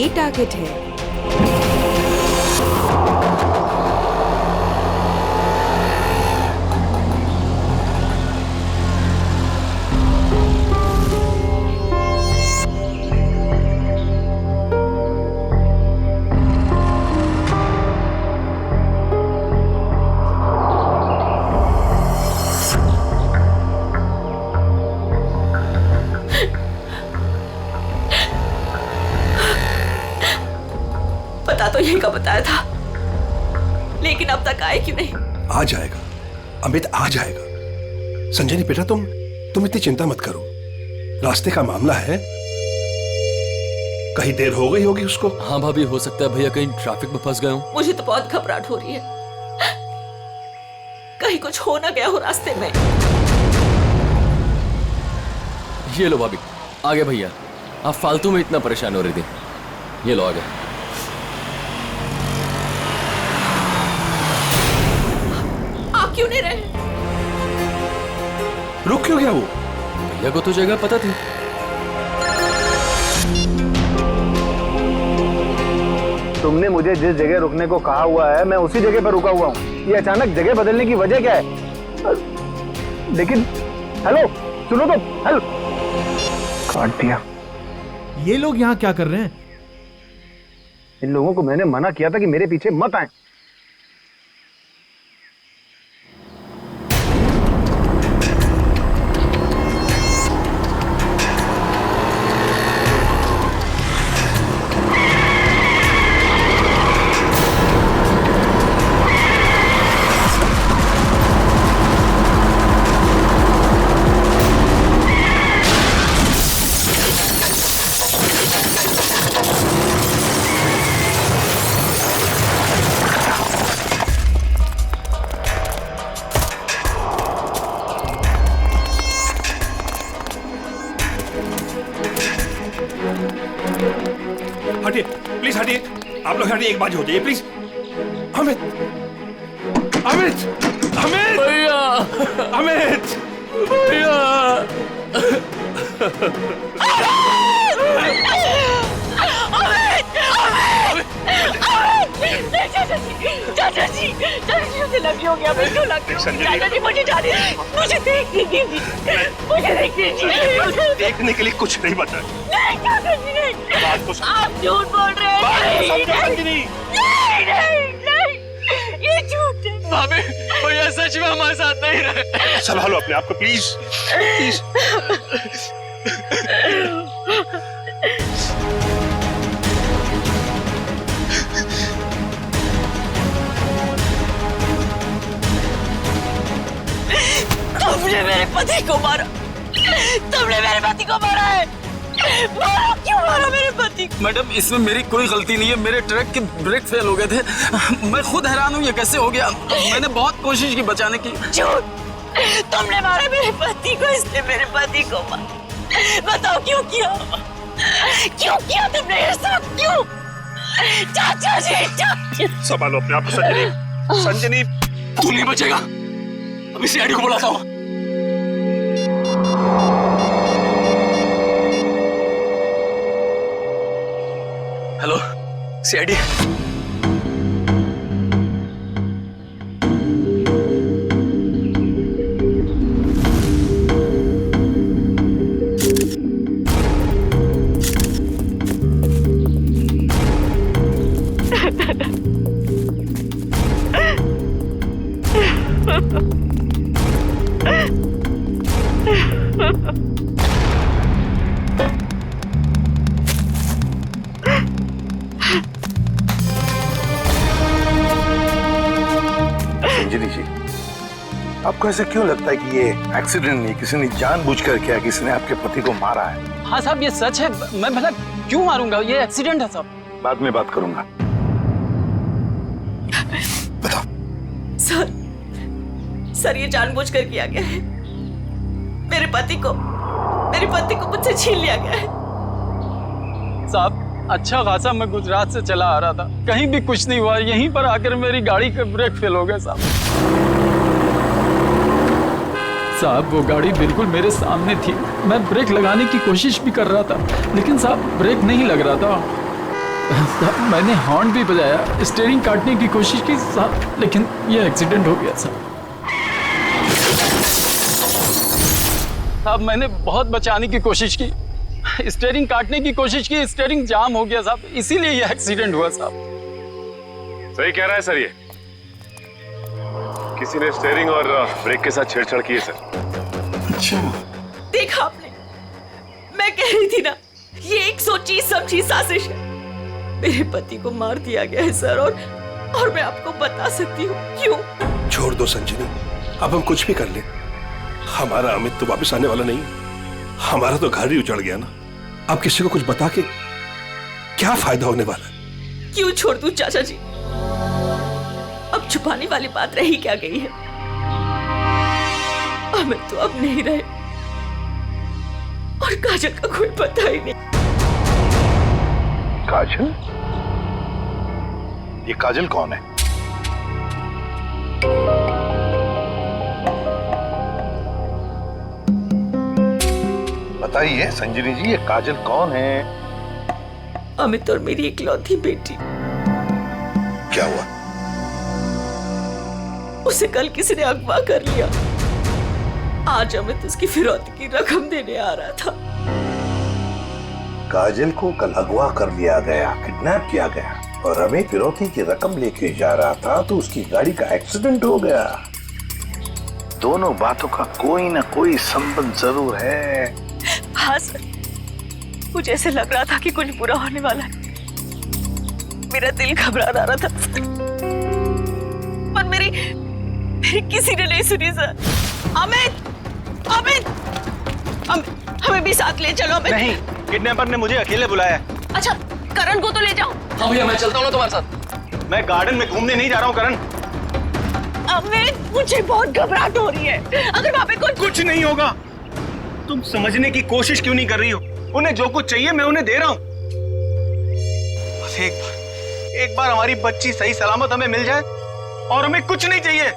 यही टारगेट है। तो यही का बताया था, लेकिन अब तक आए क्यों नहीं? आ जाएगा अमित, आ जाएगा। संजनी बेटा तुम इतनी चिंता मत करो, रास्ते का मामला है, कहीं देर हो गई होगी उसको। हाँ भाभी, हो सकता है भैया कहीं ट्रैफिक में फंस गए हो। मुझे तो बहुत घबराहट हो रही है, कहीं कुछ हो ना गया हो रास्ते में। ये लो भाभी, आ गए भैया। आप फालतू में इतना परेशान हो रही थी, ये लो आ गए। क्यों नहीं रहे? रुक क्यों गया वो? भैया को तो जगह पता थी। तुमने मुझे जिस जगह रुकने को कहा हुआ है मैं उसी जगह पर रुका हुआ हूँ। ये अचानक जगह बदलने की वजह क्या है? लेकिन हेलो सुनो तो, हेलो। काट दिया। ये लोग यहाँ क्या कर रहे हैं? इन लोगों को मैंने मना किया था कि मेरे पीछे मत आए। हटिए प्लीज, हटिए आप लोग, हटिए, एक बात हो जाइए प्लीज। अमित, अमित, अमित भैया, अमित भैया। चाचा जी उसे लगी होगी, हमें क्यों लगी होगी? चाचा जी मुझे जाने दीजिए, मुझे देखने दीजिए, मुझे देखने दीजिए। देखने के लिए कुछ नहीं बता। नहीं चाचा जी नहीं, आप झूठ बोल रहे हैं। नहीं, ये झूठ है। भाभी, भैया सच में हमारे साथ नहीं रहे। संभालो अपने आप को प्लीज, प्लीज। तुमने मेरे पति को मारा, तुमने मेरे पति को मारा है। मारा, क्यों मारा मेरे पति को? मैडम इसमें मेरी कोई गलती नहीं है, मेरे ट्रक के ब्रेक फेल हो गए थे। मैं खुद हैरान हूँ ये कैसे हो गया। मैंने बहुत कोशिश की बचाने की। झूठ, तुमने मारा मेरे पति को, इसने मेरे पति को मारा। बताओ क्यों किया, क्यों किया तुमने ये सब, क्यों? चाचा जी संभालो अपने आप को संजनी, संजनी। तू नहीं बचेगा, अभी सीआईडी को बुलाता हूँ। Hello CID. संजनी जी, आपको ऐसे क्यों लगता है कि ये एक्सीडेंट नहीं, किसी ने जानबूझकर किया, किसी ने आपके पति को मारा है? हाँ साहब ये सच है, मैं भला क्यों मारूंगा, ये एक्सीडेंट है साहब। बाद में बात करूंगा। बताओ। सर ये जानबूझकर किया गया है। मेरे पति को मुझसे छीन लिया गया है। साहब अच्छा खासा मैं गुजरात से चला आ रहा था, कहीं भी कुछ नहीं हुआ, यहीं पर आकर मेरी गाड़ी का ब्रेक फेल हो गया साहब। साहब वो गाड़ी बिल्कुल मेरे सामने थी, मैं ब्रेक लगाने की कोशिश भी कर रहा था, लेकिन साहब ब्रेक नहीं लग रहा था। मैंने हॉर्न भी बजाया, स्टीयरिंग काटने की कोशिश की साहब, लेकिन ये एक्सीडेंट हो गया साहब। साहब मैंने बहुत बचाने की कोशिश की, स्टीयरिंग काटने की कोशिश की, स्टीयरिंग जाम हो गया साहब, इसीलिए ये एक्सीडेंट हुआ साहब। सही कह रहा है सर, ये किसी ने स्टीयरिंग और ब्रेक के साथ छेड़छाड़ की है सर। अच्छा, देखा आपने, मैं कह रही थी ना, ये एक सोची समझी साजिश है। मेरे पति को मार दिया गया है सर, और मैं आपको बता सकती हूँ क्यों। छोड़ दो संजनी, अब हम कुछ भी कर ले, हमारा अमित तो वापस आने वाला नहीं, हमारा तो घर ही उजड़ गया ना। अब किसी को कुछ बता के क्या फायदा होने वाला है? क्यों छोड़ दूं चाचा जी, अब छुपाने वाली बात रही क्या गई है। अमित तो अब नहीं रहे, और काजल का कोई पता ही नहीं। काजल? ये काजल कौन है? बताइए संजनी जी, ये काजल कौन है? अमित और मेरी इकलौती बेटी। क्या हुआ? उसे कल किसी ने अगवा कर लिया। आज अमित उसकी फिरौती की रकम देने आ रहा था। काजल को कल अगवा कर लिया गया, किडनैप किया गया, और अमित फिरौती की रकम लेके जा रहा था तो उसकी गाड़ी का एक्सीडेंट हो गया। दोनों बातों का कोई ना कोई संबंध जरूर है। हाँ सर, मुझे ऐसे लग रहा था कि कुछ बुरा होने वाला है। मेरा दिल घबरा रहा था, पर मेरी किसी ने नहीं सुनी सर। अमित, अमित, हमें भी साथ ले चलो। अमित नहीं, किडनैपर ने मुझे अकेले बुलाया। अच्छा, करण को तो ले जाओ। हाँ भैया, मैं चलता हूँ ना तुम्हारे साथ। मैं गार्डन में घूमने नहीं जा रहा हूँ करण। अमित, मुझे बहुत घबराहट हो रही है। अगर वहाँ पे कुछ नहीं होगा। तुम समझने की कोशिश क्यों नहीं कर रही हो? उन्हें जो कुछ चाहिए मैं उन्हें दे रहा हूँ। बस एक बार हमारी बच्ची सही सलामत हमें मिल जाए, और हमें कुछ नहीं चाहिए।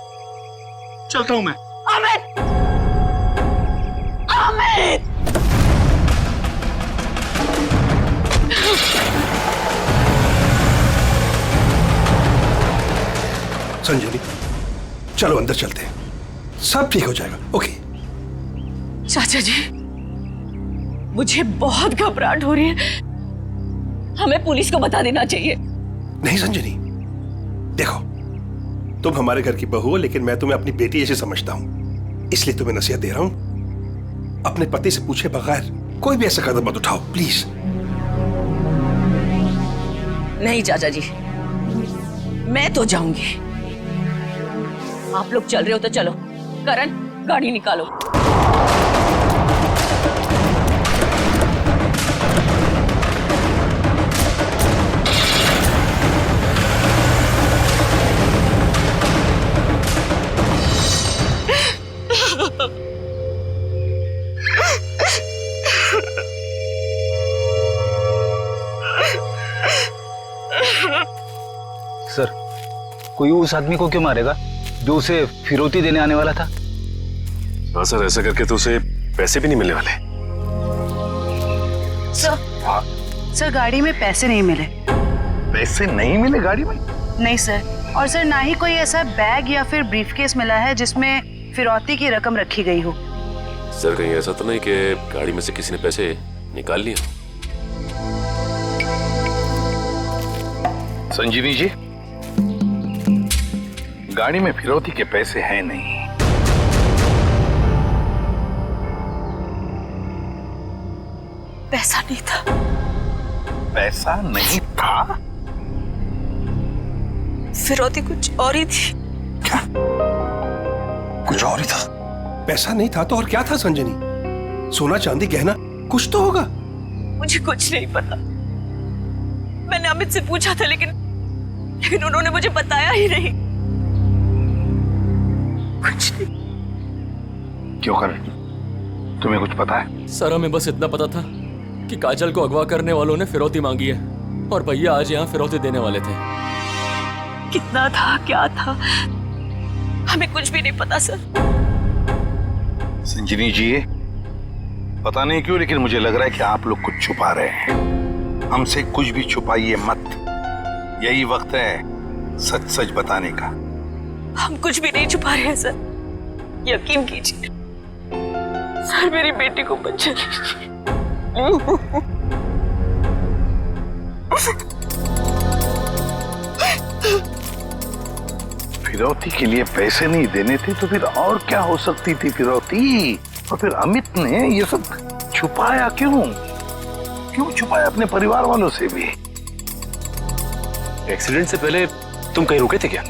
चलता हूँ मैं। अमित, अमित, संजनी, चलो अंदर चलते हैं, सब ठीक हो जाएगा। ओके चाचा जी, मुझे बहुत घबराहट हो रही है। हमें पुलिस को बता देना चाहिए। नहीं संजनी, देखो, तुम हमारे घर की बहू हो, लेकिन मैं तुम्हें अपनी बेटी जैसे समझता हूं, इसलिए तुम्हें नसीहत दे रहा हूं, अपने पति से पूछे बगैर कोई भी ऐसा कदम मत उठाओ, प्लीज। नहीं चाचा जी, मैं तो जाऊंगी। आप लोग चल रहे हो तो चलो। करण, गाड़ी निकालो। सर, कोई उस आदमी को क्यों मारेगा जो उसे फिरौती देने आने वाला था? हाँ सर, ऐसा करके तो उसे पैसे भी नहीं मिलने वाले। सर गाड़ी में पैसे नहीं मिले। पैसे नहीं मिले गाड़ी में? नहीं सर, और सर ना ही कोई ऐसा बैग या फिर ब्रीफकेस मिला है जिसमें फिरौती की रकम रखी गई हो। सर कहीं ऐसा तो नहीं कि गाड़ी में से किसी ने पैसे निकाल लिए? संजीवी जी, गाड़ी में फिरौती के पैसे हैं नहीं। पैसा नहीं था। पैसा नहीं था? फिरौती कुछ और ही थी। क्या? कुछ और ही था? पैसा नहीं था तो और क्या था संजनी? सोना चांदी गहना कुछ तो होगा। मुझे कुछ नहीं पता। मैंने अमित से पूछा था, लेकिन उन्होंने मुझे बताया ही नहीं। कुछ नहीं। क्यों कर? तुम्हें कुछ पता है? सर हमें बस इतना पता था कि काजल को अगवा करने वालों ने फिरौती मांगी है, और भैया आज यहाँ फिरौती देने वाले थे। कितना था, क्या था, हमें कुछ भी नहीं पता सर। संजनी जी, पता नहीं क्यों लेकिन मुझे लग रहा है कि आप लोग कुछ छुपा रहे हैं। हमसे कुछ भी छुपाइए मत। यही वक्त है सच सच बताने का। हम कुछ भी नहीं छुपा रहे हैं सर, यकीन कीजिए सर, मेरी बेटी को बचा लीजिए। फिरौती के लिए पैसे नहीं देने थे तो फिर और क्या हो सकती थी फिरौती? और फिर अमित ने ये सब छुपाया क्यों? क्यों छुपाया अपने परिवार वालों से भी? एक्सीडेंट से पहले तुम कहीं रुके थे क्या?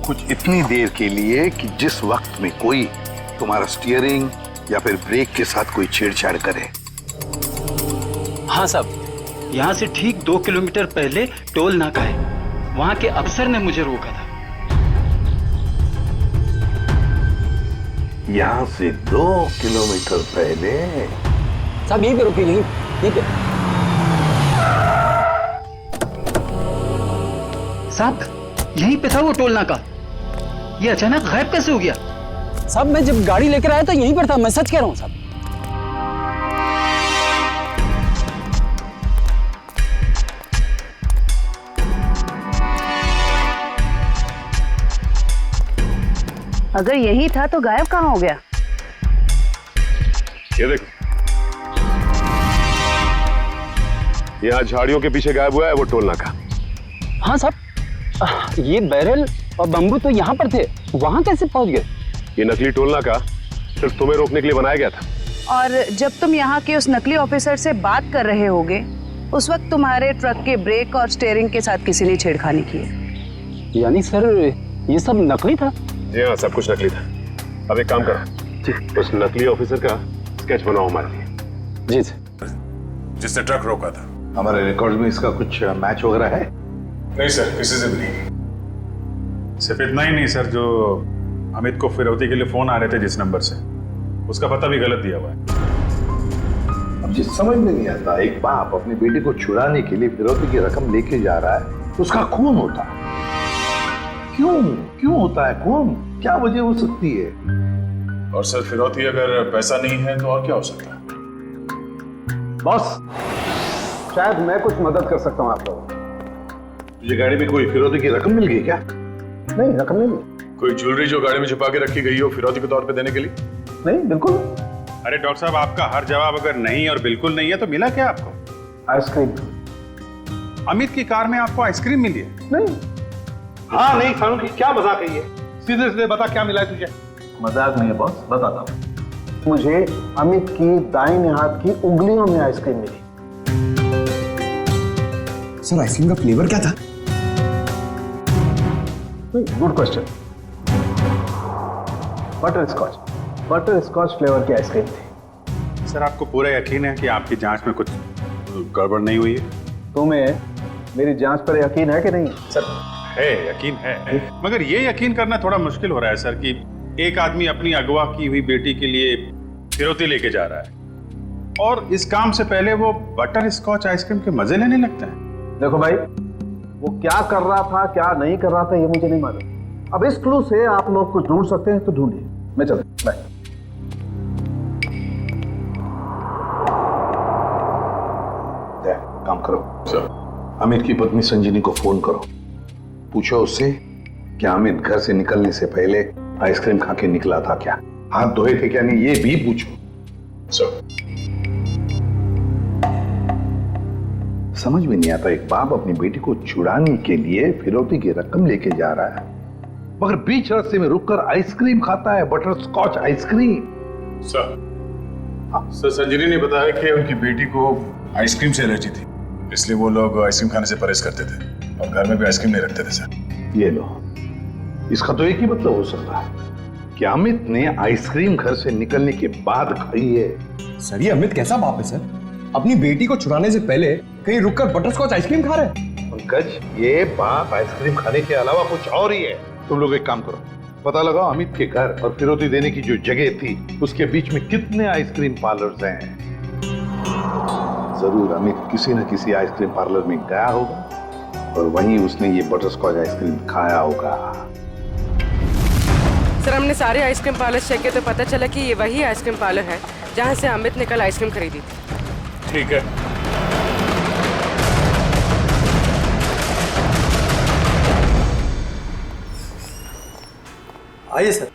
कुछ इतनी देर के लिए कि जिस वक्त में कोई तुम्हारा स्टीयरिंग या फिर ब्रेक के साथ कोई छेड़छाड़ करे। हाँ साहब, यहाँ से ठीक 2 किलोमीटर पहले टोल नाका है, वहाँ के अफसर ने मुझे रोका था। यहाँ से 2 किलोमीटर पहले? साहब यहीं पे रुके, यहीं पे। साहब यहीं पे था वो टोल नाका, ये अचानक गायब कैसे हो गया? साहब मैं जब गाड़ी लेकर आया था यहीं पर था, मैं सच कह रहा हूँ साहब। अगर यही था तो गायब कहाँ हो गया? ये देखो, यहाँ झाड़ियों के पीछे गायब हुआ है वो टोल नाका। हाँ साहब, ये बैरल और बम्बू तो यहाँ पर थे, वहाँ कैसे पहुँच गए? ये नकली टोल नाका सिर्फ तुम्हें रोकने के लिए बनाया गया था। और जब तुम यहाँ के उस नकली ऑफिसर से बात कर रहे होगे, उस वक्त तुम्हारे ट्रक के ब्रेक और स्टीयरिंग के साथ किसी ने छेड़खानी की है। यानी सर ये सब नकली था? जी हाँ, सब कुछ नकली था। अब एक काम करो, उस नकली ऑफिसर का स्केच बनाओ हमारे लिए। जी सर। जिसने ट्रक रोका था। हमारे रिकॉर्ड में इसका कुछ मैच वगैरह है? नहीं सर, किसी से भी नहीं। सिर्फ इतना ही नहीं सर, जो अमित को फिरौती के लिए फोन आ रहे थे जिस नंबर से, उसका पता भी गलत दिया हुआ है। अब जिस समझ में नहीं आता, एक बाप अपनी बेटी को छुड़ाने के लिए फिरौती की रकम लेके जा रहा है, उसका खून होता है। क्यों होता है खून? क्या वजह हो सकती है? और सर फिरौती अगर पैसा नहीं है तो और क्या हो सकता है? बॉस, शायद मैं कुछ मदद कर सकता हूँ आप लोगों को। तुझे गाड़ी में कोई फिरौती की रकम मिल गई क्या? नहीं, रकम नहीं मिली। कोई ज्वेलरी जो गाड़ी में छुपा के रखी गई हो फिरौती के तौर पे देने के लिए? नहीं, बिल्कुल। अरे डॉक्टर साहब, आपका हर जवाब अगर नहीं और बिल्कुल नहीं है तो मिला क्या आपको? आइसक्रीम। अमित की कार में आपको आइसक्रीम मिली है? नहीं। हाँ नहीं खानू की क्या मजाक है ये? सीधे सीधे बता क्या मिला है तुझे? मजाक नहीं है बॉस, बताता हूँ। मुझे अमित की दाहिने हाथ की उंगलियों में आइसक्रीम मिली। सर आइसक्रीम का फ्लेवर क्या था? Good question. Butterscotch flavour की आइसक्रीम थी। सर आपको पूरा यकीन है कि आपकी जांच में कुछ गड़बड़ नहीं हुई है? तुम्हें मेरी जांच पर यकीन है कि नहीं? सर है, यकीन है, मगर ये यकीन करना थोड़ा मुश्किल हो रहा है सर कि एक आदमी अपनी अगवा की हुई बेटी के लिए फिरौती लेके जा रहा है और इस काम से पहले वो बटर स्कॉच आइसक्रीम के मजे लेने लगता है। देखो भाई, वो क्या कर रहा था क्या नहीं कर रहा था ये मुझे नहीं मालूम। अब इस क्लू से आप लोग कुछ ढूंढ सकते हैं तो ढूंढिए। मैं चलता हूं, बाय। काम करो सर, अमित की पत्नी संजीनी को फोन करो, पूछो उससे कि अमित घर से निकलने से पहले आइसक्रीम खा के निकला था क्या, हाथ धोए थे क्या नहीं, ये भी पूछो सर। समझ में नहीं आता, एक बाप अपनी बेटी को छुड़ाने के लिए फिरौती की रकम लेके जा रहा है मगर बीच रास्ते में रुककर आइसक्रीम खाता है, बटर स्कॉच आइसक्रीम। सर संजीनी ने बताया कि उनकी बेटी को आइसक्रीम से एलर्जी थी, इसलिए वो लोग आइसक्रीम खाने से परहेज करते थे और घर में भी आइसक्रीम नहीं रखते थे सर। ये लो, इसका तो एक ही मतलब हो सकता है कि अमित ने आइसक्रीम घर से निकलने के बाद खाई है। सर ये अमित कैसा बाप है सर? अपनी बेटी को छुड़ाने से पहले कहीं रुककर बटरस्कॉच आइसक्रीम खा रहे हैं। पंकज, ये बाप आइसक्रीम खाने के अलावा कुछ और ही है। तुम लोग एक काम करो, पता लगाओ अमित के घर और फिरौती देने की जो जगह थी उसके बीच में कितने आइसक्रीम पार्लर्स हैं। जरूर अमित किसी न किसी आइसक्रीम पार्लर में गया होगा और वहीं उसने ये बटरस्कॉच आइसक्रीम खाया होगा। सर हमने सारे आइसक्रीम पार्लर चेक किए तो पता चला कि ये वही आइसक्रीम पार्लर है जहाँ से अमित ने कल आइसक्रीम खरीदी थी। ठीक है। आइए सर।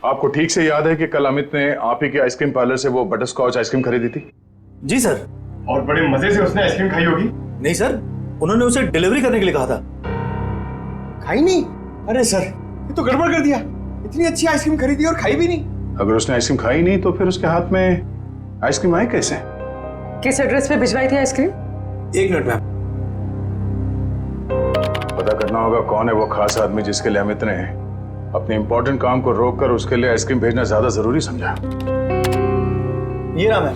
आपको ठीक से याद है कि कल अमित ने आप ही के आइसक्रीम पार्लर से वो बटर स्कॉच आइसक्रीम खरीदी थी? जी सर। और बड़े मजे से उसने आइसक्रीम खाई होगी। नहीं सर, उन्होंने उसे डिलीवरी करने के लिए कहा था। खाई नहीं? अरे सर, ये तो गड़बड़ कर दिया। इतनी अच्छी आइसक्रीम खरीदी और खाई भी नहीं। अगर उसने आइसक्रीम खाई नहीं तो फिर उसके हाथ में आइसक्रीम आई कैसे? किस एड्रेस पे भिजवाई थी आइसक्रीम? 1 minute ma'am. पता करना होगा कौन है वो खास आदमी जिसके लिए अमित ने अपने इंपॉर्टेंट काम को रोककर उसके लिए आइसक्रीम भेजना ज्यादा जरूरी समझा। ये नाम है।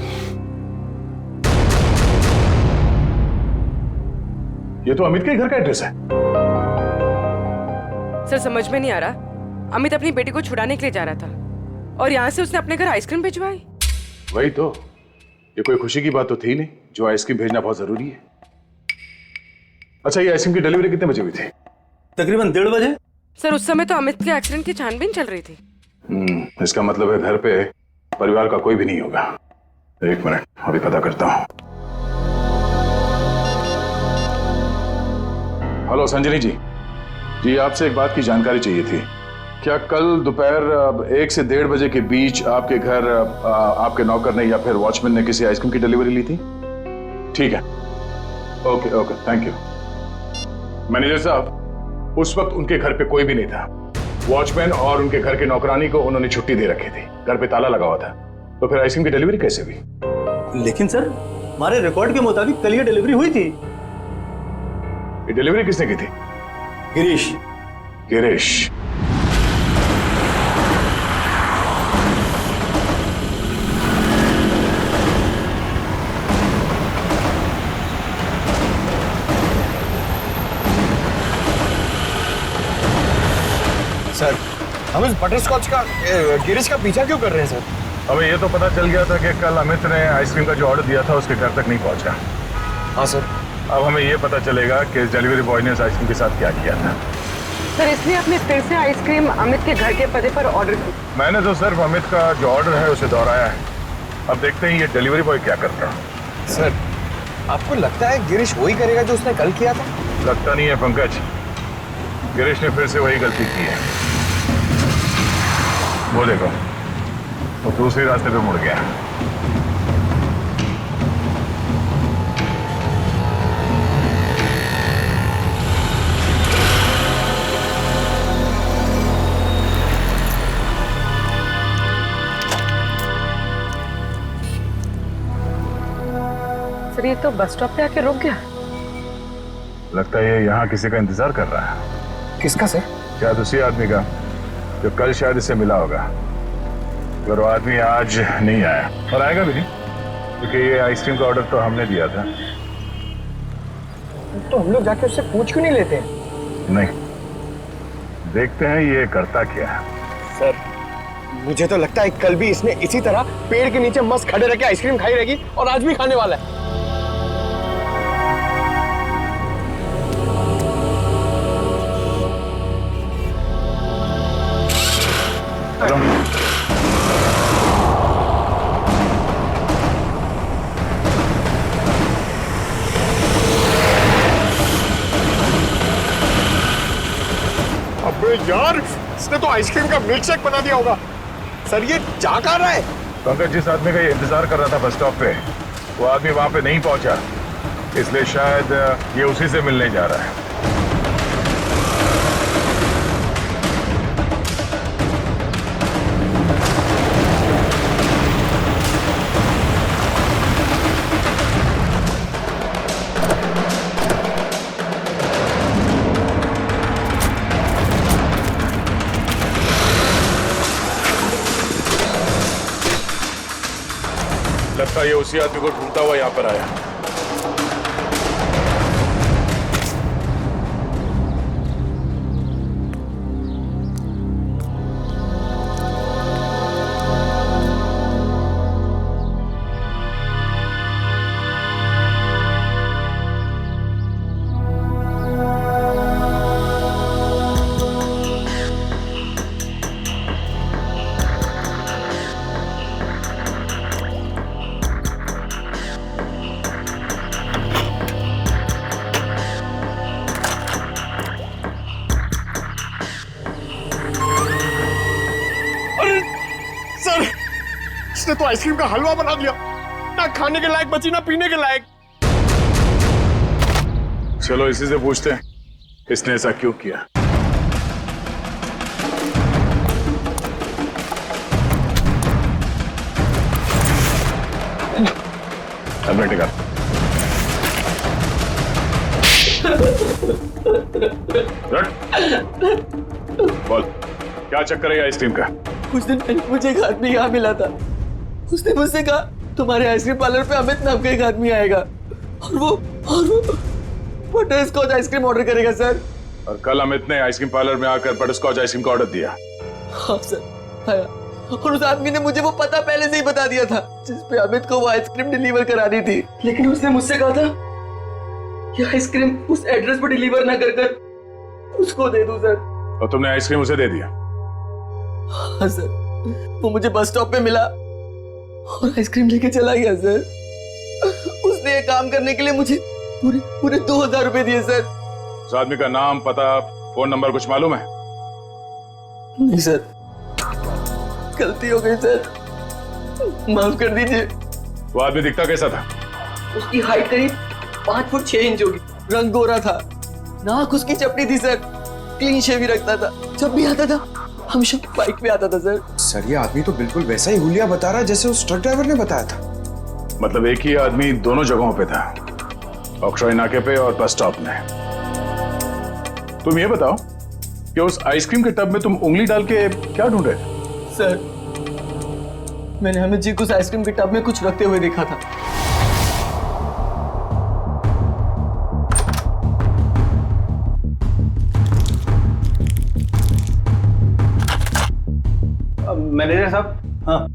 ये तो अमित के घर का एड्रेस है। सर समझ में नहीं आ रहा, अमित अपनी बेटी को छुड़ाने के लिए जा रहा था और यहाँ से उसने अपने घर आइसक्रीम भिजवाई। वही तो, ये कोई खुशी की बात तो थी नहीं जो आइसक्रीम भेजना बहुत जरूरी है। अच्छा, ये आइसक्रीम की डिलीवरी कितने बजे हुई थी? तकरीबन 1:30 बजे। सर उस समय तो अमित के एक्सीडेंट की छानबीन चल रही थी। इसका मतलब है घर पे परिवार का कोई भी नहीं होगा। 1 मिनट, अभी पता करता हूँ। हेलो संजनी जी। जी, आपसे एक बात की जानकारी चाहिए थी। क्या कल दोपहर 1 से 1:30 बजे के बीच आपके घर आपके नौकर ने या फिर वॉचमैन ने किसी आइसक्रीम की डिलीवरी ली थी? ठीक है, okay okay, thank you. Manager साहब, उस वक्त उनके घर पे कोई भी नहीं था। वॉचमैन और उनके घर के नौकरानी को उन्होंने छुट्टी दे रखी थी, घर पे ताला लगा हुआ था। तो फिर आइसक्रीम की डिलीवरी कैसे हुई? लेकिन सर, हमारे रिकॉर्ड के मुताबिक कल ये डिलीवरी हुई थी। ये डिलीवरी किसने की थी? गिरीश। गिरीश। सर, हम इस बटर स्कॉच का गिरीश का पीछा क्यों कर रहे हैं सर? हमें ये तो पता चल गया था कि कल अमित ने आइसक्रीम का जो ऑर्डर दिया था उसके घर तक नहीं पहुंचा। हाँ सर। अब हमें ये पता चलेगा कि इस डिलीवरी बॉय ने इस आइसक्रीम के साथ क्या किया था। सर इसने अपने फिर से आइसक्रीम अमित के घर के पते पर ऑर्डर की। मैंने तो सिर्फ अमित का जो ऑर्डर है उसे दोहराया है। अब देखते हैं ये डिलीवरी बॉय क्या करता है। सर, आपको लगता है गिरीश वही करेगा जो उसने कल किया था? लगता नहीं है पंकज, गिरीश ने फिर से वही गलती की है। वो देखो, वो दूसरे रास्ते पे मुड़ गया। सर ये तो बस स्टॉप पे आके रुक गया। लगता है ये यहाँ किसी का इंतजार कर रहा है। किसका सर? शायद उसी आदमी का जो कल शायद इससे मिला होगा। अगर वो आदमी आज नहीं आया, और आएगा भी नहीं, क्योंकि ये आइसक्रीम का ऑर्डर तो हमने दिया था। तो हम लोग जाके उससे पूछ क्यों नहीं लेते? नहीं, देखते हैं ये करता क्या है। सर, मुझे तो लगता है कल भी इसने इसी तरह पेड़ के नीचे मस्त खड़े रह के आइसक्रीम खाई रहेगी और आज भी खाने वाला है। अबे यार, इसने तो आइसक्रीम का मिल्क शेक बना दिया होगा। सर ये जा कहाँ रहा है? पंकज, जिस आदमी का ये इंतजार कर रहा था बस स्टॉप पे, वो आदमी वहां पे नहीं पहुंचा, इसलिए शायद ये उसी से मिलने जा रहा है। लगता है ये उसी आदमी को ढूंढता हुआ यहाँ पर आया। इसने तो आइसक्रीम का हलवा बना दिया, ना खाने के लायक बची ना पीने के लायक। चलो इसी से पूछते हैं इसने ऐसा क्यों किया। अब टिका बोल, क्या चक्कर है आइसक्रीम का? कुछ दिन पहले मुझे एक आदमी यहाँ मिला था। उसने मुझसे कहा तुम्हारे आइसक्रीम पार्लर पे अमित नाम का एक आदमी आएगा और वो बटर स्कॉच आइसक्रीम ऑर्डर करेगा सर। और कल अमित ने आइसक्रीम पार्लर में आकर बटर स्कॉच आइसक्रीम का ऑर्डर दिया। हाँ सर आया, और उस आदमी ने मुझे वो पता पहले से ही बता दिया था जिस पे अमित को वो आइसक्रीम डिलीवर करानी थी। लेकिन उसने मुझसे कहा था कि आइसक्रीम उस एड्रेस पर डिलीवर ना कर उसको दे दूं सर। और तुमने आइसक्रीम उसे दे दिया? हाँ सर, वो मुझे बस स्टॉप पे मिला और आइसक्रीम लेके चला गया सर। उसने ये काम करने के लिए मुझे पूरे 2000 रुपए दिए सर। उस आदमी का नाम, पता, फोन नंबर कुछ मालूम है? नहीं सर, गलती हो गई सर, माफ कर दीजिए। वो आदमी दिखता कैसा था? उसकी हाइट करीब 5 फुट 6 इंच होगी, रंग गोरा था, नाक उसकी चपटी थी सर, क्लीन शेव ही रखता था, जब भी आता था हमेशा बाइक पे आता था सर। सर ये आदमी तो बिल्कुल वैसा ही हुलिया बता रहा है जैसे उस ट्रक ड्राइवर ने बताया था। मतलब एक ही आदमी दोनों जगहों पे था, ऑक्ट्रॉय नाके पे और बस स्टॉप में। तुम ये बताओ कि उस आइसक्रीम के टब में तुम उंगली डाल के क्या ढूंढ रहे थे? सर मैंने अमित जी को उस आइसक्रीम के टब में कुछ रखते हुए देखा था। मैनेजर साहब, हाँ,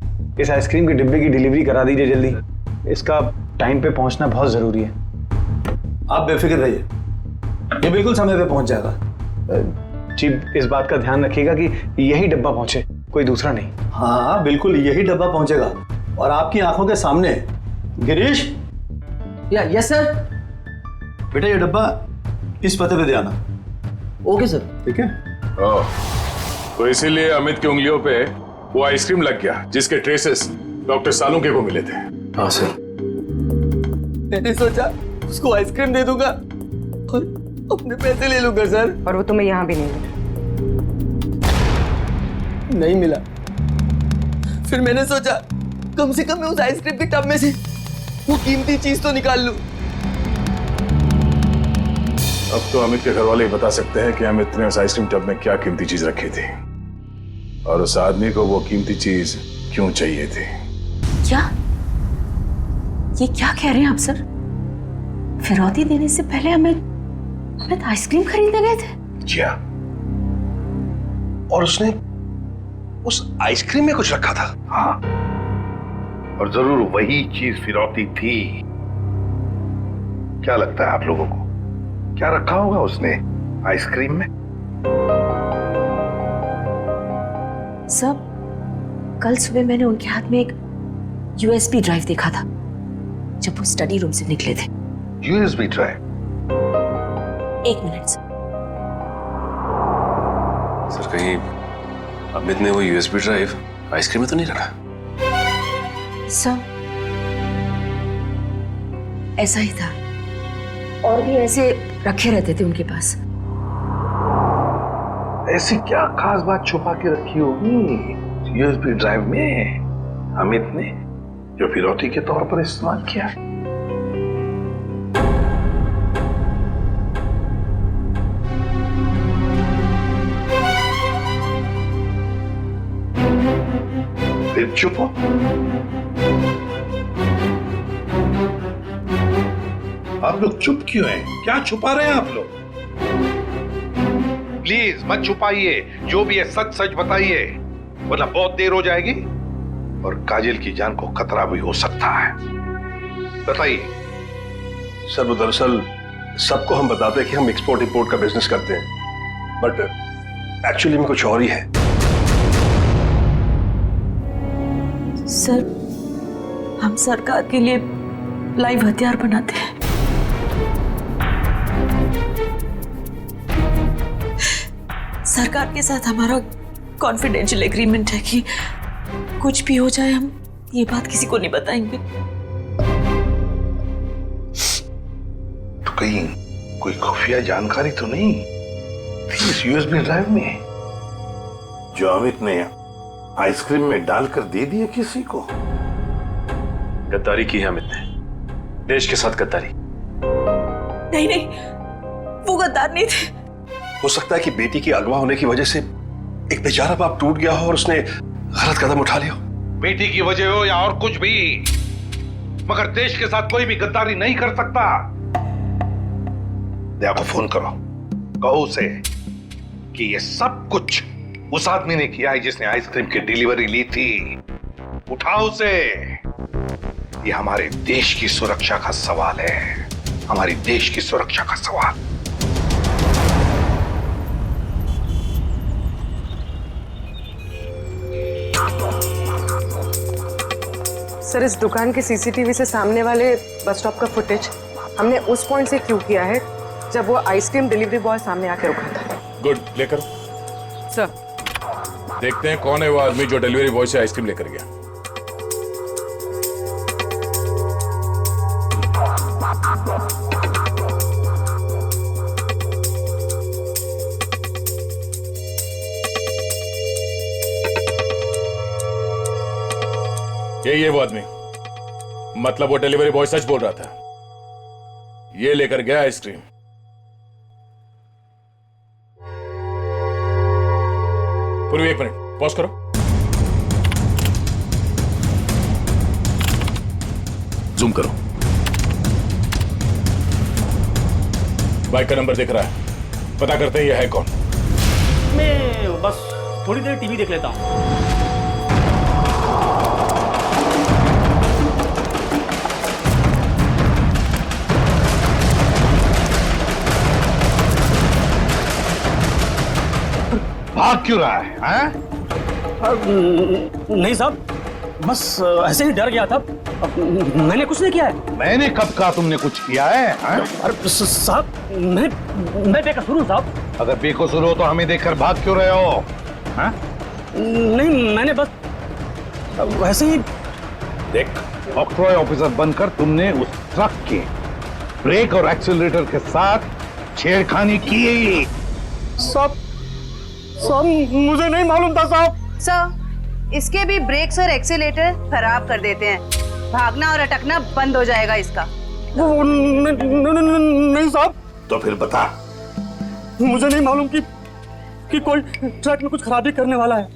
इस आइसक्रीम के डिब्बे की डिलीवरी करा दीजिए जल्दी। इसका टाइम पे पहुंचना बहुत जरूरी है। आप बेफिक्र रहिए, ये बिल्कुल समय पे पहुंच जाएगा। जी इस बात का ध्यान रखिएगा कि यही डब्बा पहुंचे, कोई दूसरा नहीं। हाँ बिल्कुल यही डब्बा पहुंचेगा और आपकी आंखों के सामने। Girish, yes sir. बेटा ये डब्बा इस पते पे दे आना। Okay sir. ठीक है। तो इसीलिए अमित की उंगलियों पे वो आइसक्रीम लग गया जिसके ट्रेसेस डॉक्टर सालुंके को मिले थे। हाँ सर। मैंने सोचा उसको आइसक्रीम दे दूंगा और अपने पैसे ले लूंगा सर। और वो तुम्हें यहाँ भी नहीं मिला। फिर मैंने सोचा कम से कम मैं उस आइसक्रीम के टब में से वो कीमती चीज तो निकाल लूं। अब तो अमित के घर वाले ही बता सकते हैं कि अमित ने उस आइसक्रीम टब में क्या कीमती चीज रखी थी और उस आदमी को वो कीमती चीज क्यों चाहिए थी। क्या ये क्या कह रहे हैं आप सर? फिरौती देने से पहले हमें आइसक्रीम खरीदने गए थे? जी हाँ, और उसने उस आइसक्रीम में कुछ रखा था। हाँ, और जरूर वही चीज फिरौती थी। क्या लगता है आप लोगों को, क्या रखा होगा उसने आइसक्रीम में? सब कल सुबह मैंने उनके हाथ में एक USB ड्राइव देखा था जब वो स्टडी रूम से निकले थे। USB drive? 1 मिनट सर, कहीं अमित ने वो USB ड्राइव आइसक्रीम में तो नहीं रखा? सर ऐसा ही था, और भी ऐसे रखे रहते थे उनके पास। ऐसी क्या खास बात छुपा के रखी होगी USB ड्राइव में अमित ने जो फिरौती के तौर पर इस्तेमाल किया? फिर चुप हो। आप लोग चुप क्यों हैं? क्या छुपा रहे हैं आप लोग? प्लीज मत छुपाइए, जो भी है सच सच बताइए, वरना बहुत देर हो जाएगी और काजल की जान को खतरा भी हो सकता है। बताइए। सर वो दरअसल सबको हम बताते हैं कि हम एक्सपोर्ट इंपोर्ट का बिजनेस करते हैं, बट एक्चुअली में कुछ और ही है। सर हम सरकार के लिए लाइव हथियार बनाते हैं। सरकार के साथ हमारा कॉन्फिडेंशियल एग्रीमेंट है कि कुछ भी हो जाए हम ये बात किसी को नहीं बताएंगे। तो कहीं कोई खुफिया जानकारी तो नहीं थी इस यूएसबी ड्राइव में जो अमित ने आइसक्रीम में डालकर दे दिया किसी को? गद्दारी की है अमित ने, देश के साथ गद्दारी। नहीं नहीं, वो गद्दार नहीं थे। हो सकता है कि बेटी के अगवा होने की वजह से एक बेचारा बाप टूट गया हो और उसने गलत कदम उठा लिया हो। बेटी की वजह हो या और कुछ भी, मगर देश के साथ कोई भी गद्दारी नहीं कर सकता। दया को फोन करो, कहो उसे कि ये सब कुछ उस आदमी ने किया है जिसने आइसक्रीम की डिलीवरी ली थी। उठाओ उसे। ये हमारे देश की सुरक्षा का सवाल है, हमारी देश की सुरक्षा का सवाल। सर, इस दुकान के सीसीटीवी से सामने वाले बस स्टॉप का फुटेज हमने उस पॉइंट से क्यू किया है जब वो आइसक्रीम डिलीवरी बॉय सामने आके रुका था। गुड, लेकर सर देखते हैं कौन है वो आदमी जो डिलीवरी बॉय से आइसक्रीम लेकर गया। ये वो आदमी, मतलब वो डिलीवरी बॉय सच बोल रहा था, ये लेकर गया आइसक्रीम। पूरी 1 मिनट पॉज करो। जूम करो। बाइक का नंबर दिख रहा है, पता करते हैं ये है कौन। मैं बस थोड़ी देर टीवी देख लेता हूं। भाग क्यों रहा है? नहीं साहब, बस ऐसे ही डर गया था। मैंने कुछ नहीं किया है। मैंने कब कहा तुमने कुछ किया है? अरे साहब, मैं बेकसूर हूँ साहब। अगर बेकसूर हो तो हमें देखकर भाग क्यों रहे हो? हा? नहीं, मैंने बस वैसे ही। देख, ऑक्ट्रॉय ऑफिसर बनकर तुमने उस ट्रक के ब्रेक और एक्सीलरेटर के साथ छेड़खानी की। साहब मुझे नहीं मालूम था साहब। सर, इसके भी ब्रेक्स और एक्सीलेटर खराब कर देते हैं, भागना और अटकना बंद हो जाएगा इसका। नहीं साहब। तो फिर बता। मुझे नहीं मालूम कि कोई ट्रक में कुछ खराबी करने वाला है,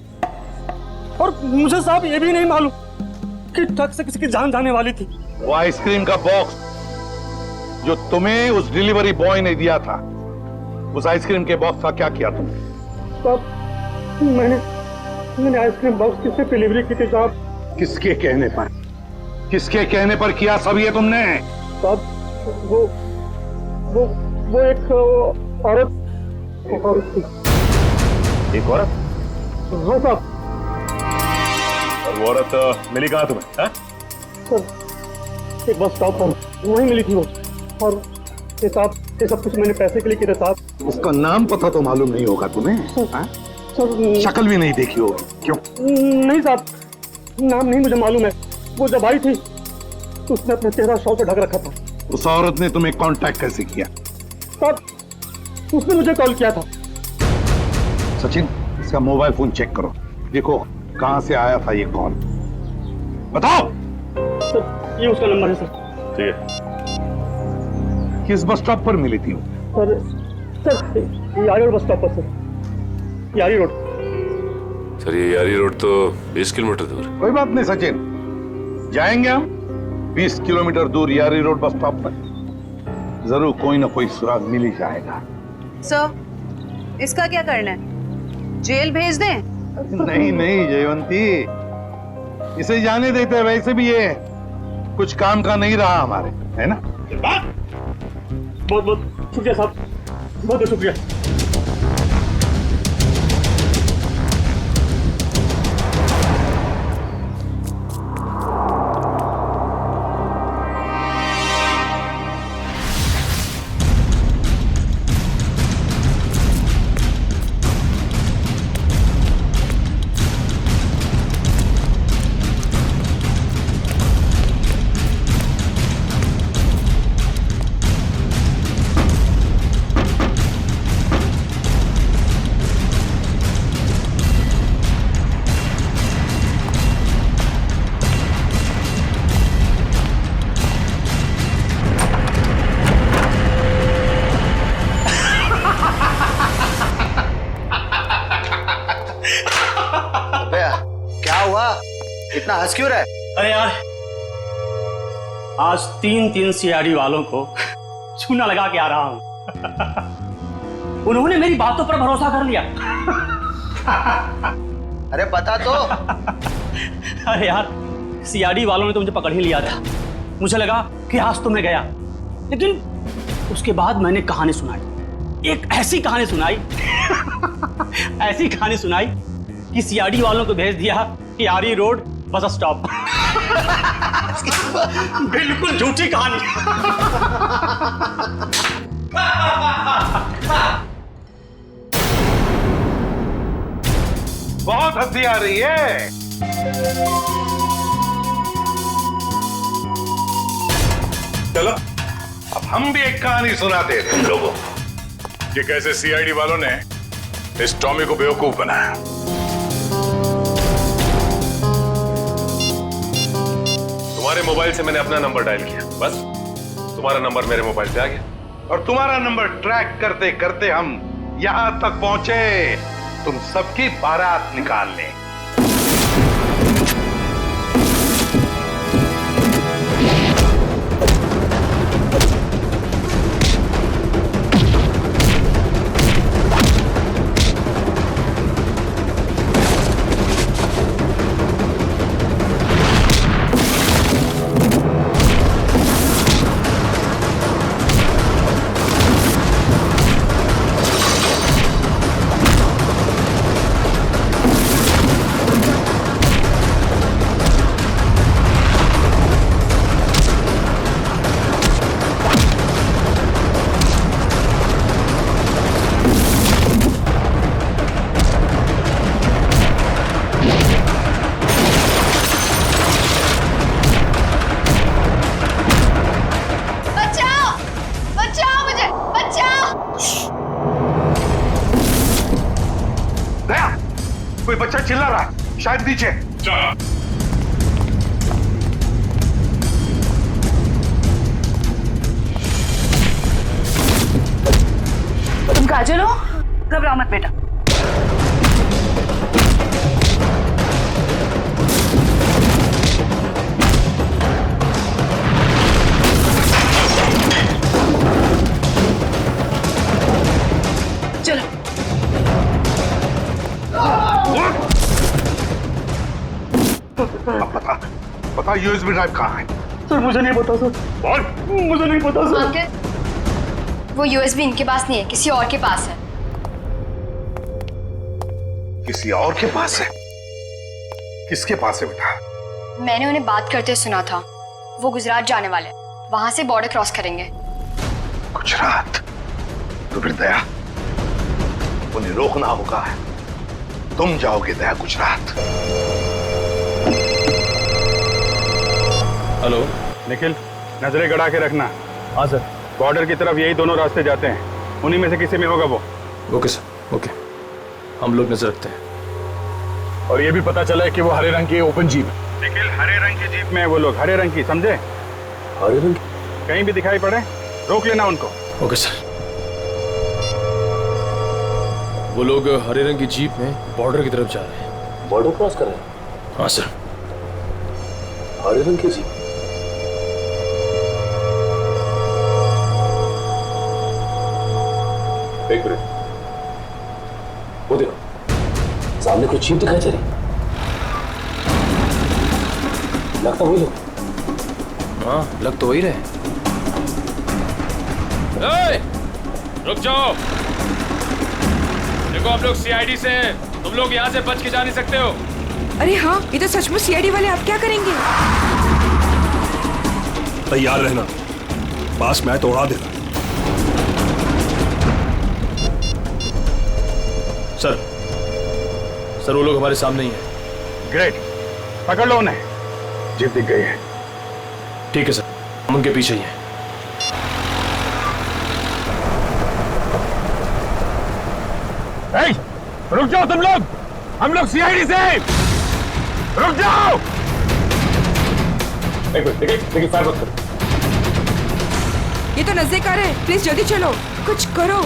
और मुझे साहब ये भी नहीं मालूम कि ट्रक से किसी की जान जाने वाली थी। वो आइसक्रीम का बॉक्स जो तुम्हें उस डिलीवरी बॉय ने दिया था, उस आइसक्रीम के बॉक्स का क्या किया तुमने? साहब, मैंने आइसक्रीम बॉक्स किससे डिलीवरी की थी साहब? किसके कहने पर? किसके कहने पर किया सब ये तुमने? साहब, वो एक औरत थी। एक औरत? हाँ साहब। और वो औरत मिली कहाँ तुम्हें? सर, एक बस स्टॉप पर वहीं मिली थी वो। और ये साहब, ये सब कुछ मैंने पैसे के लिए किया साहब। उसका नाम पता तो मालूम नहीं होगा तुम्हें? सर, शक्ल भी नहीं देखी होगी। क्यों? नहीं साहब, नाम नहीं मुझे मालूम है। वो जब आई थी तो उसने अपना चेहरा शॉल से ढक रखा था। उस औरत ने तुम्हें कांटेक्ट कैसे किया? साहब, उसने मुझे कॉल किया था। सचिन, इसका मोबाइल फोन चेक करो, देखो कहां से आया था ये कॉल। बताओ। सर, ये उसका नंबर है सर। ठीक है। किस बस स्टॉप पर मिली थी वो? सर, यारी रोड बस स्टॉप पर सर। यारी रोड। सर, ये यारी रोड तो 20 किलोमीटर दूर। कोई बात नहीं सचिन, जाएंगे हम 20 किलोमीटर दूर यारी रोड बस स्टॉप पर। जरूर कोई ना कोई सुराग मिल ही जाएगा। सर, इसका क्या करना है? जेल भेज दें? नहीं जयवंती, इसे जाने देते हैं। वैसे भी ये कुछ काम का नहीं रहा हमारे, है ना? बहुत बहुत शुक्रिया साहब, बहुत बहुत शुक्रिया। इतना हंस क्यों रहा है? अरे यार, आज 3 सीआईडी वालों को चूना लगा के आ रहा हूं। उन्होंने मेरी बातों पर भरोसा कर लिया। अरे बता तो। अरे यार, सीआईडी वालों ने तो मुझे पकड़ ही लिया था। मुझे लगा कि आज तो मैं गया, लेकिन उसके बाद मैंने कहानी सुनाई, एक ऐसी कहानी सुनाई ऐसी कहानी सुनाई कि सीआईडी वालों को भेज दिया कि आरी रोड बस स्टॉप। बिल्कुल झूठी कहानी। बहुत हंसी आ रही है। चलो अब हम भी एक कहानी सुनाते हैं तुम लोगों को कि कैसे सीआईडी वालों ने इस टॉमी को बेवकूफ बनाया। तुम्हारे मोबाइल से मैंने अपना नंबर डायल किया, बस तुम्हारा नंबर मेरे मोबाइल पे आ गया। और तुम्हारा नंबर ट्रैक करते करते हम यहां तक पहुंचे, तुम सबकी बारात निकालने। कोई बच्चा चिल्ला रहा है, शायद नीचे। तुम काजल हो? घबराओ मत बेटा। चलो। पता यूएसबी ड्राइव कहाँ है? सर मुझे नहीं पता सर। बोल। मुझे नहीं पता सर। अंकल, वो यूएसबी इनके पास नहीं है, किसी और के पास है। किसी और के पास है? किसके पास है बेटा? मैंने उन्हें बात करते सुना था, वो गुजरात जाने वाले, वहां से बॉर्डर क्रॉस करेंगे। गुजरात? तो फिर दया, उन्हें रोकना होगा। तुम जाओगे दया गुजरात। हेलो निखिल, नजरें गड़ा के रखना। हाँ सर। बॉर्डर की तरफ यही दोनों रास्ते जाते हैं, उन्हीं में से किसी में होगा वो। ओके सर, ओके, हम लोग नजर रखते हैं। और ये भी पता चला है कि वो हरे रंग की ओपन जीप है। निखिल, हरे रंग की जीप में वो लोग, हरे रंग की, समझे? हरे रंग? कहीं भी दिखाई पड़े रोक लेना उनको। Okay sir. वो लोग हरे रंग की जीप में बॉर्डर की तरफ जा रहे हैं। बॉर्डर क्रॉस कर रहे हैं? हाँ सर। हरे रंग की जीप? एक मिनट, वो देखो सामने कुछ जीप दिखाई दे रही, लगता वही लोग। हाँ, लग तो वही रहे। रुक जाओ, देखो आप लोग सीआईडी से हैं, तुम लोग यहाँ से बच के जा नहीं सकते हो। अरे हाँ, ये तो सचमुच सीआईडी वाले, आप क्या करेंगे? तैयार रहना, पास मैं तो उड़ा देना। सर वो लोग हमारे सामने ही हैं। ग्रेट, पकड़ लो उन्हें। जीप दिख गई है। ठीक है सर, हम उनके पीछे ही हैं। रुक जाओ तुम लोग, हम लोग सीआईडी से। रुक जाओ। एक मिनट, देखिए फायर मत करो। ये तो नजदीक आ रहे हैं, प्लीज जल्दी चलो, कुछ करो।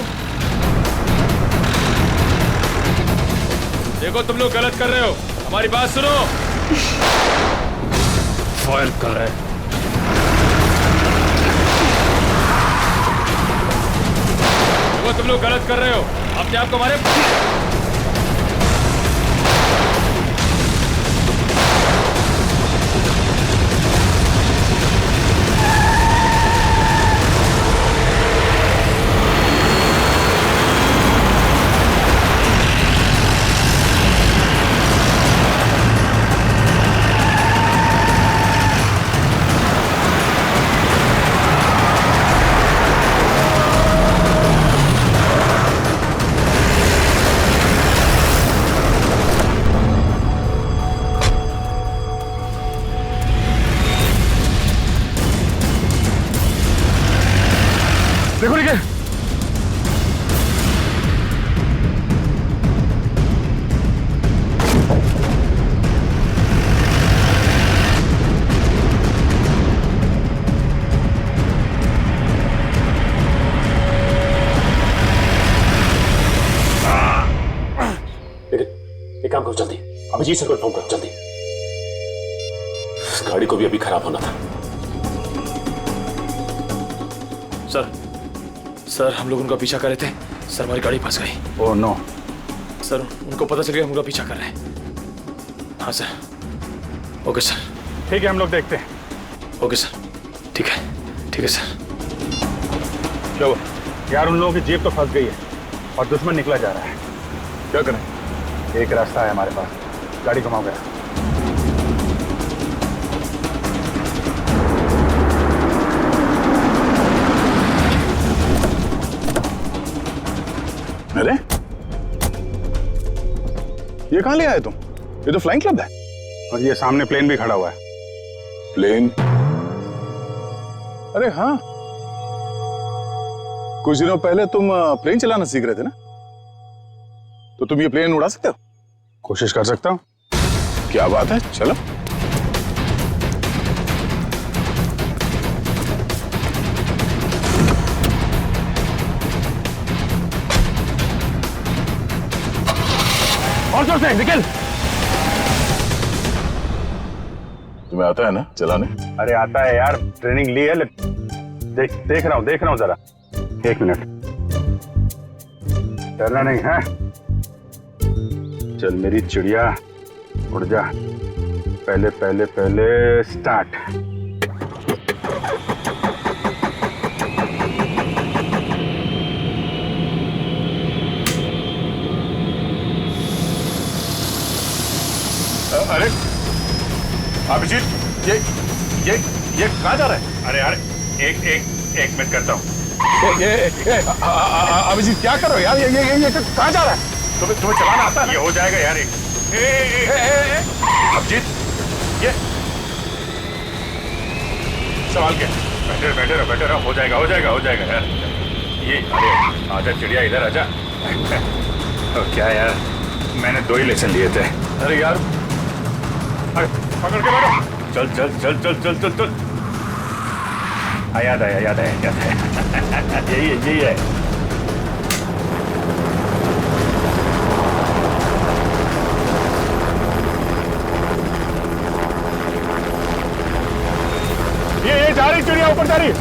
देखो तुम लोग गलत कर रहे हो, हमारी बात सुनो। फायर कर रहे हैं। वो तुम लोग गलत कर रहे हो, अपने आप को मारे। देखो निकल। एक काम करो जल्दी, अभिजीत सर को फोन करो जल्दी। इस गाड़ी को भी अभी खराब होना था। सर हम लोग उनका पीछा कर रहे थे सर, हमारी गाड़ी फंस गई। Oh no. सर उनको पता चल गया हम उनका पीछा कर रहे हैं। हाँ सर। Okay sir. ठीक है, हम लोग देखते हैं। ओके सर, ठीक है सर। क्या हुआ? यार उन लोगों की जीप तो फंस गई है और दुश्मन निकला जा रहा है। क्या करें? एक रास्ता है हमारे पास, गाड़ी घुमाओ गया। अरे ये कहां ले आए तुम? ये तो फ्लाइंग क्लब है। और ये सामने प्लेन भी खड़ा हुआ है। प्लेन? अरे हाँ, कुछ दिनों पहले तुम प्लेन चलाना सीख रहे थे ना, तो तुम ये प्लेन उड़ा सकते हो? कोशिश कर सकता हूं। क्या बात है, चलो। और जोर से निकल। तुम्हें आता है ना चलाने? अरे आता है यार, ट्रेनिंग ली है। देख रहा हूं जरा। एक मिनट, डरना नहीं है। चल मेरी चिड़िया, उड़ जा। पहले स्टार्ट। अरे अभिजीत, ये कहाँ जा रहा है? अरे यार एक मिनट करता हूँ। अभिजीत क्या कर रहे हो यार? ये कहाँ जा रहा है? तुम्हें चलाना आता है? ये हो जाएगा यार। अभिजीत, ये सवाल क्या? बैठे रहो। हो जाएगा यार। ये अरे आजा चिड़िया, इधर आजा। क्या यार, मैंने 2 ही लेसन लिए थे। अरे यार, अरे पकड़ के बैठो। चल। याद आया। यही है। ये जा रही चिड़िया, ऊपर जा रही।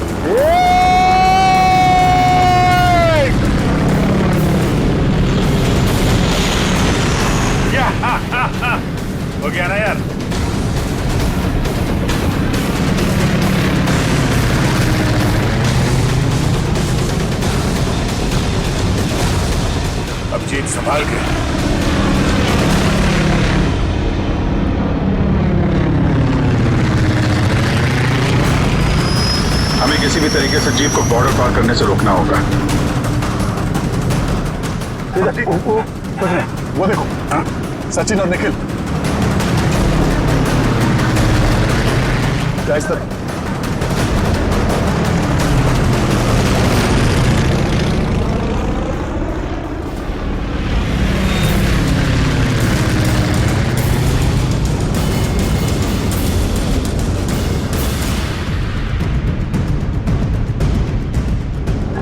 हो गया ना यार। अब जीत संभाल के। हमें किसी भी तरीके से जीप को बॉर्डर पार करने से रोकना होगा। वो देखो, हाँ, सचिन और निखिल। क्या इस तरह?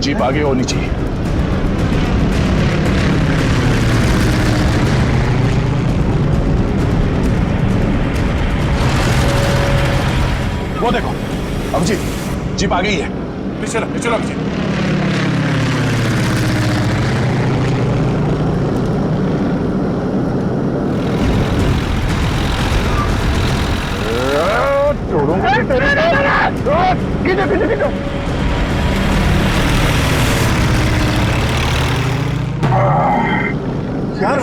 जीप आगे होनी चाहिए। अभिजीत, जीप आ गई है। चलो चलो अभिजीत। यार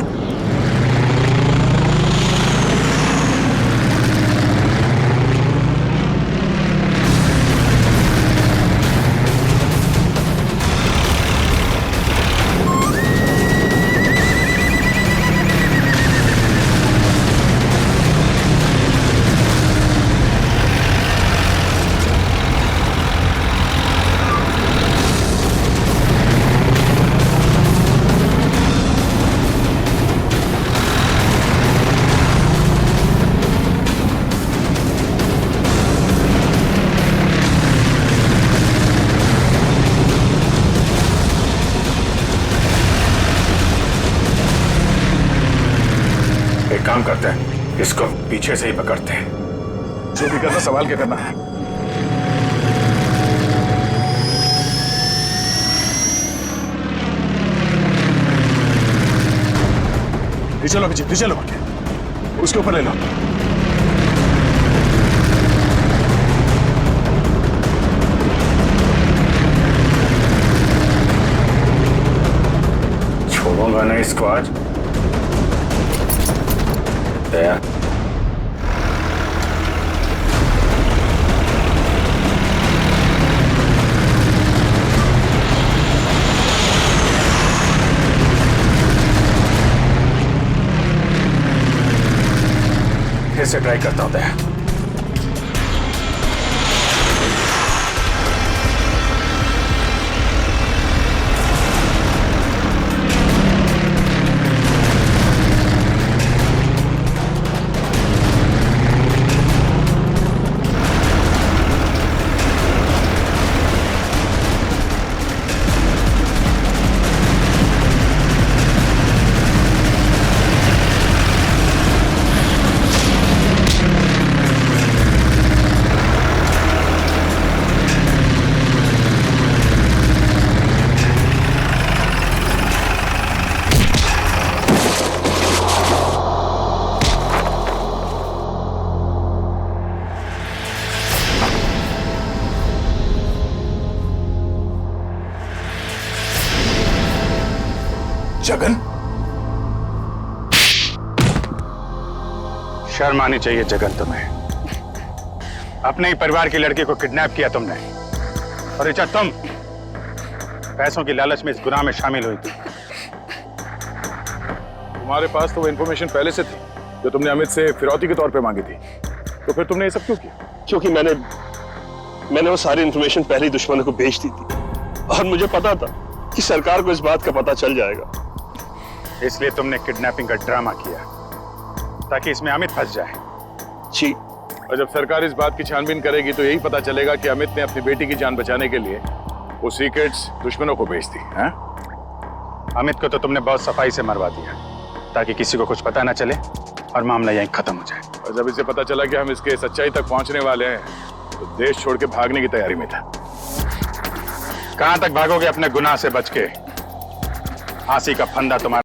काम करते हैं, इसको पीछे से ही पकड़ते हैं। जो भी करना संभाल के करना है। चलो अभिजीत, चलो उसके ऊपर ले लो। छोड़ूंगा ना इसको आज। दया, फिर से ट्राई करता हूं दया। जगन, शर्म आनी चाहिए जगन तुम्हें। अपने ही परिवार की लड़की को किडनैप किया तुमने, और ऋचा तुम पैसों की लालच में इस गुनाह में शामिल हुई थी। तुम्हारे पास तो वो इन्फॉर्मेशन पहले से थी जो तुमने अमित से फिरौती के तौर पे मांगी थी, तो फिर तुमने ये सब क्यों किया? क्योंकि मैंने वो सारी इन्फॉर्मेशन पहले ही दुश्मनों को भेज दी थी, और मुझे पता था कि सरकार को इस बात का पता चल जाएगा। इसलिए तुमने किडनैपिंग का ड्रामा किया ताकि इसमें अमित फंस जाए। जी, और जब सरकार इस बात की छानबीन करेगी तो यही पता चलेगा कि अमित ने अपनी बेटी की जान बचाने के लिए वो सीक्रेट्स दुश्मनों को बेच दी। अमित को तो तुमने बहुत सफाई से मरवा दिया ताकि किसी को कुछ पता ना चले और मामला यहीं खत्म हो जाए। और जब इसे पता चला कि हम इसके सच्चाई तक पहुंचने वाले हैं तो देश छोड़ के भागने की तैयारी में था। कहां तक भागोगे अपने गुनाह से बच के? फांसी का फंदा तुम्हारा